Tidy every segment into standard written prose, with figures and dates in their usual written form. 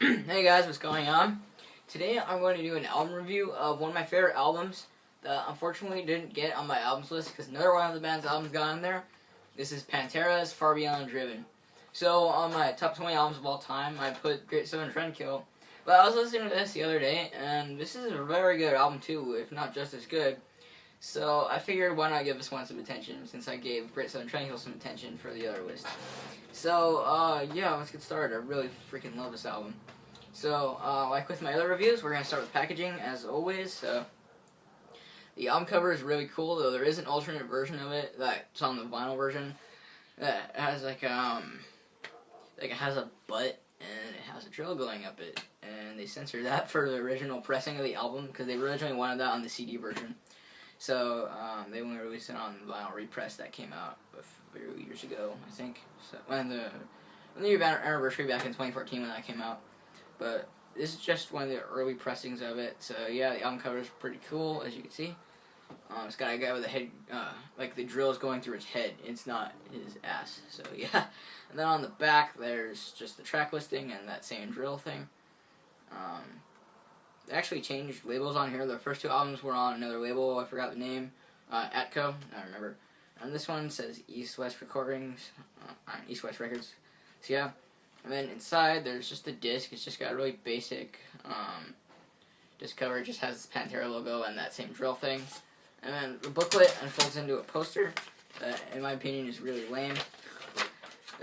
Hey guys, what's going on? Today I'm going to do an album review of one of my favorite albums that unfortunately didn't get on my albums list because another one of the band's albums got on there. This is Pantera's Far Beyond Driven. So on my top 20 albums of all time, I put Great Southern Trendkill. But I was listening to this the other day, and this is a very good album too, if not just as good. So I figured why not give this one some attention, since I gave Great Southern Trendkill some attention for the other list. So, yeah, let's get started. I really freaking love this album. So, like with my other reviews, we're going to start with packaging, as always. The album cover is really cool, though there is an alternate version of it that's on the vinyl version that has it has a butt and it has a drill going up it. And they censored that for the original pressing of the album because they originally wanted that on the CD version. So, they only released it on the vinyl repress that came out a few years ago, I think. So, when the anniversary back in 2014 when that came out. But this is just one of the early pressings of it. So, yeah, the album cover is pretty cool, as you can see. It's got a guy with a head, like the drill is going through his head. It's not his ass. So, yeah. And then on the back, there's just the track listing and that same drill thing. They actually changed labels on here. The first two albums were on another label. I forgot the name. Atco. I remember. And this one says East West Recordings. East West Records. So, yeah. And then inside, there's just the disc. It's just got a really basic disc cover. It just has the Pantera logo and that same drill thing. And then the booklet unfolds into a poster that, in my opinion, is really lame.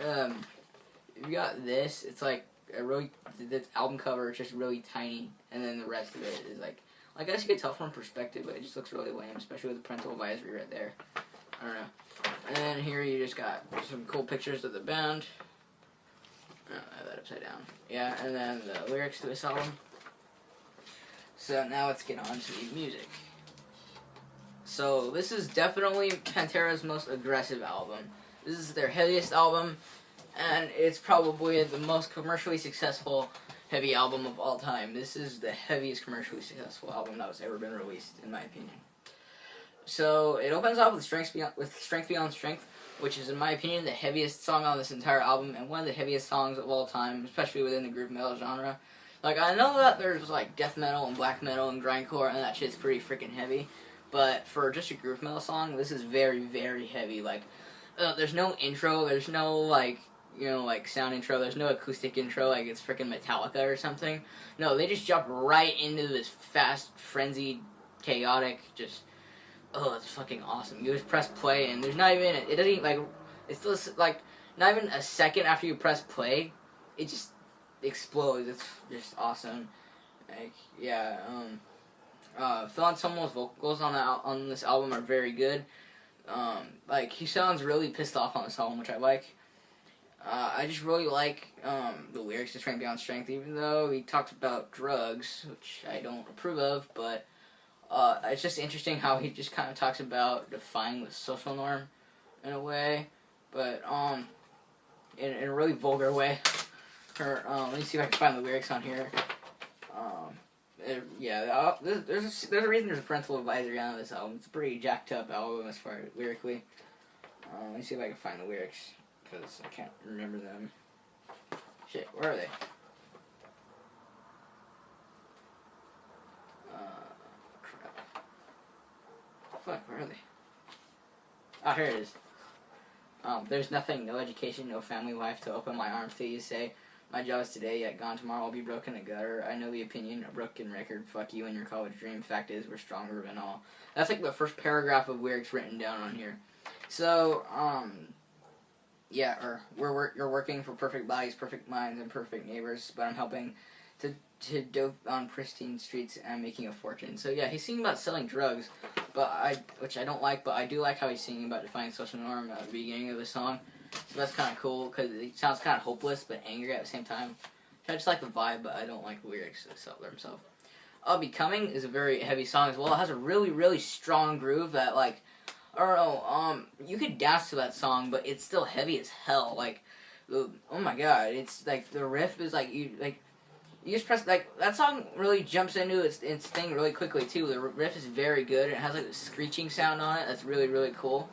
You got this. It's like a really, this album cover is just really tiny. And then the rest of it is like I guess you could tell from perspective, but it just looks really lame, especially with the parental advisory right there. I don't know. And then here you just got some cool pictures of the band. Oh, I have that upside down. Yeah, and then the lyrics to this album. So now let's get on to the music. So this is definitely Pantera's most aggressive album. This is their heaviest album, and it's probably the most commercially successful heavy album of all time. This is the heaviest commercially successful album that was ever been released, in my opinion. So it opens up with Strength Beyond Strength, which is, in my opinion, the heaviest song on this entire album, and one of the heaviest songs of all time, especially within the groove metal genre. Like, I know that there's, like, death metal and black metal and grindcore, and that shit's pretty freaking heavy, but for just a groove metal song, this is very, very heavy. Like, there's no intro, there's no, like, you know, like, sound intro, there's no acoustic intro, like it's freaking Metallica or something. No, they just jump right into this fast, frenzied, chaotic, just... oh, it's fucking awesome. You just press play, and there's not even, it doesn't, like, it's just, like, not even a second after you press play, it just explodes. It's just awesome. Like, yeah, Phil Anselmo's vocals on this album are very good. Like, he sounds really pissed off on this album, which I like. I just really like, the lyrics to Strength Beyond Strength, even though he talks about drugs, which I don't approve of, but it's just interesting how he just kind of talks about defying the social norm in a way, but in a really vulgar way. Let me see if I can find the lyrics on here. Yeah, there's a reason there's a parental advisory on this album. It's a pretty jacked up album as far as lyrically. Let me see if I can find the lyrics, because I can't remember them. Shit, where are they? Fuck, where are they? Oh, here it is. There's nothing, no education, no family life to open my arms to you, say. My job is today, yet gone tomorrow, I'll be broken in the gutter. I know the opinion, a broken record, fuck you and your college dream. Fact is, we're stronger than all. That's like the first paragraph of lyrics written down on here. So, yeah, you're working for perfect bodies, perfect minds, and perfect neighbors, but I'm helping to dope on pristine streets and making a fortune. So yeah, he's singing about selling drugs, which I don't like, but I do like how he's singing about defying social norm at the beginning of the song. So that's kind of cool, because it sounds kind of hopeless, but angry at the same time. I just like the vibe, but I don't like the lyrics themselves. Becoming is a very heavy song as well. It has a really, really strong groove that, like, I don't know, you could dance to that song, but it's still heavy as hell. Like, oh my god, it's, like, the riff is, like, you just press, like, that song really jumps into its thing really quickly, too. The riff is very good, and it has, like, a screeching sound on it that's really, really cool.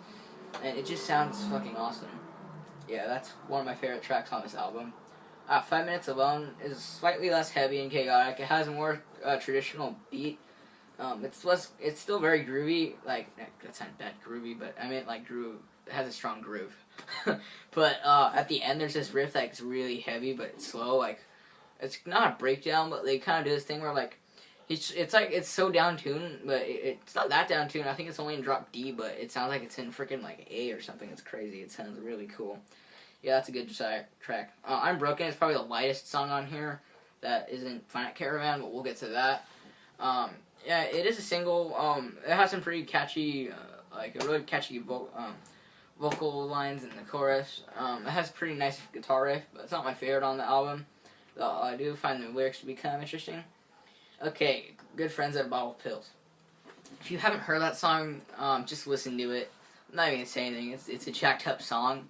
And it just sounds fucking awesome. Yeah, that's one of my favorite tracks on this album. 5 Minutes Alone is slightly less heavy and chaotic. It has a more traditional beat. It's still very groovy. Like, that's not bad groovy, but I meant like groove. It has a strong groove. But at the end, there's this riff that's really heavy, but it's slow. Like, it's not a breakdown, but they kind of do this thing where like, it's like it's so down tuned, but it's not that down tuned. I think it's only in drop D, but it sounds like it's in freaking like A or something. It's crazy. It sounds really cool. Yeah, that's a good track. I'm Broken is probably the lightest song on here that isn't Planet Caravan, but we'll get to that. Yeah, it is a single. It has some pretty catchy, like a really catchy vocal lines in the chorus. It has a pretty nice guitar riff, but it's not my favorite on the album. Though I do find the lyrics to be kind of interesting. Okay, Good Friends at a Bottle of Pills. If you haven't heard that song, just listen to it. I'm not even gonna say anything. It's a jacked up song.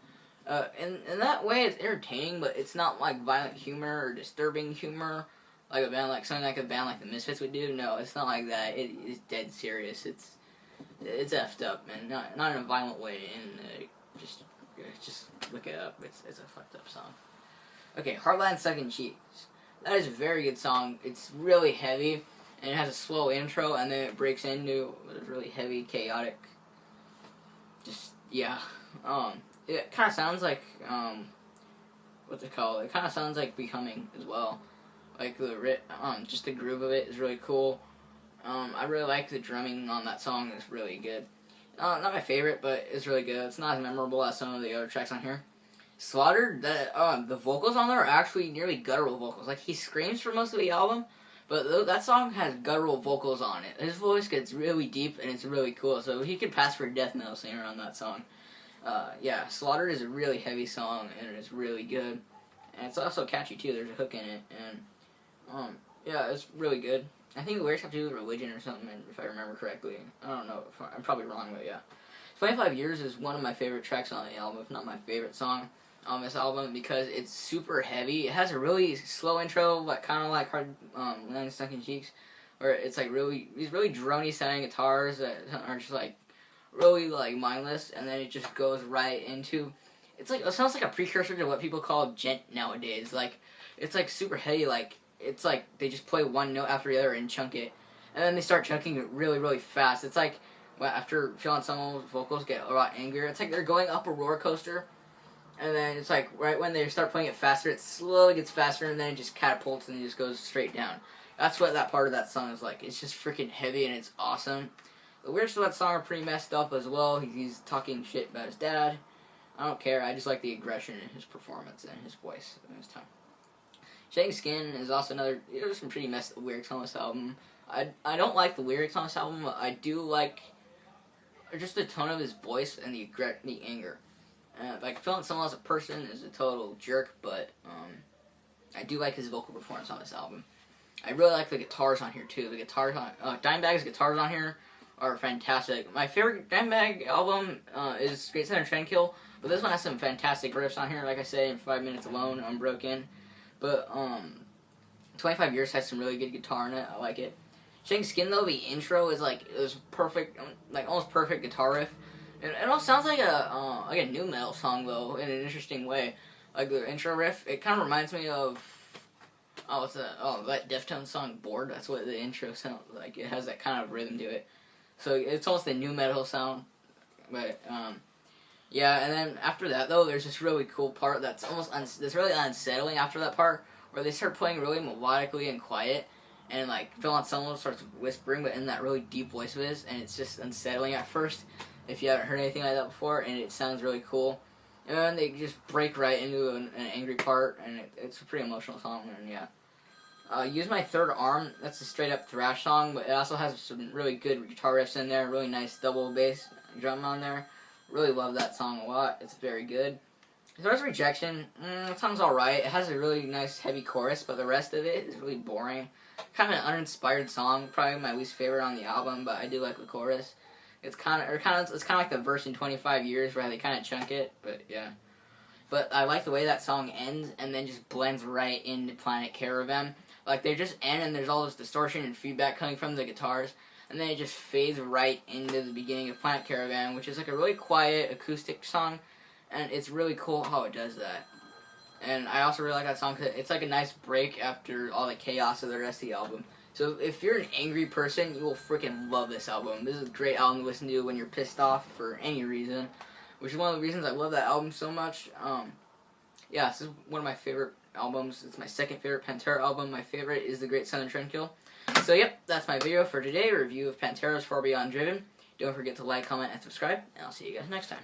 In that way, it's entertaining, but it's not like violent humor or disturbing humor, like something like a band like the Misfits would do. No, it's not like that. It is dead serious. It's effed up, man. Not in a violent way. And just look it up. It's a fucked up song. Okay, Heartland Sucking Cheeks. That is a very good song. It's really heavy, and it has a slow intro, and then it breaks into a really heavy, chaotic. It kind of sounds like what's it called? It kind of sounds like Becoming as well. Like just the groove of it is really cool. I really like the drumming on that song. It's really good. Not my favorite, but it's really good. It's not as memorable as some of the other tracks on here. Slaughtered, the vocals on there are actually nearly guttural vocals. Like, he screams for most of the album, but that song has guttural vocals on it. His voice gets really deep, and it's really cool, so he could pass for a death metal singer on that song. Yeah, Slaughtered is a really heavy song, and it's really good. And it's also catchy, too. There's a hook in it, and, yeah, it's really good. I think the lyrics have to do with religion or something, if I remember correctly. I don't know. I'm probably wrong, but yeah. 25 Years is one of my favorite tracks on the album, if not my favorite song on this album, because it's super heavy. It has a really slow intro, like kind of like Heartland Sucking Cheeks, where it's like these really drony sounding guitars that are just like really like mindless, and then it just goes right into. It sounds like a precursor to what people call gent nowadays. Like, it's like super heavy. Like, it's like they just play one note after the other and chunk it, and then they start chunking it really, really fast. It's like, well, after feeling someone's vocals get a lot angrier, it's like they're going up a roller coaster, and then it's like right when they start playing it faster, it slowly gets faster, and then it just catapults and it just goes straight down. That's what that part of that song is like. It's just freaking heavy, and it's awesome. The lyrics of that song are pretty messed up as well. He's talking shit about his dad. I don't care. I just like the aggression in his performance and his voice in his time. Shedding Skin is also another. There's some pretty messed up lyrics on this album. I don't like the lyrics on this album, but I do like just the tone of his voice and the anger. Like, feeling someone as a person is a total jerk, but I do like his vocal performance on this album. I really like the guitars on here too. The guitars on Dimebag's guitars on here are fantastic. My favorite Dimebag album is Great Southern Trendkill, but this one has some fantastic riffs on here. Like I said, in 5 Minutes Alone, Unbroken. But 25 Years has some really good guitar in it. I like it. Shedding Skin, though, the intro is perfect, like almost perfect guitar riff. It almost sounds like a new metal song, though, in an interesting way. Like the intro riff, it kind of reminds me of that Deftones song Bored. That's what the intro sounds like. It has that kind of rhythm to it. So it's almost a new metal sound. But yeah, and then after that, though, there's this really cool part that's that's really unsettling after that part, where they start playing really melodically and quiet, and like Phil Anselmo starts whispering, but in that really deep voice of his, and it's just unsettling at first if you haven't heard anything like that before, and it sounds really cool. And then they just break right into an angry part, and it's a pretty emotional song, and yeah. Use My Third Arm, that's a straight up thrash song, but it also has some really good guitar riffs in there, really nice double bass drum on there. Really love that song a lot. It's very good. As far as Rejection, that song's alright. It has a really nice heavy chorus, but the rest of it is really boring. Kind of an uninspired song, probably my least favorite on the album, but I do like the chorus. It's kind of like the verse in 25 Years where they kind of chunk it, but yeah. But I like the way that song ends and then just blends right into Planet Caravan. Like, they just end and there's all this distortion and feedback coming from the guitars, and then it just fades right into the beginning of Planet Caravan, which is like a really quiet acoustic song, and it's really cool how it does that. And I also really like that song because it's like a nice break after all the chaos of the rest of the album. So if you're an angry person, you will freaking love this album. This is a great album to listen to when you're pissed off for any reason, which is one of the reasons I love that album so much. Yeah, this is one of my favorite albums. It's my second favorite Pantera album. My favorite is The Great Sun and Trendkill. So yep, that's my video for today, a review of Pantera's Far Beyond Driven. Don't forget to like, comment, and subscribe, and I'll see you guys next time.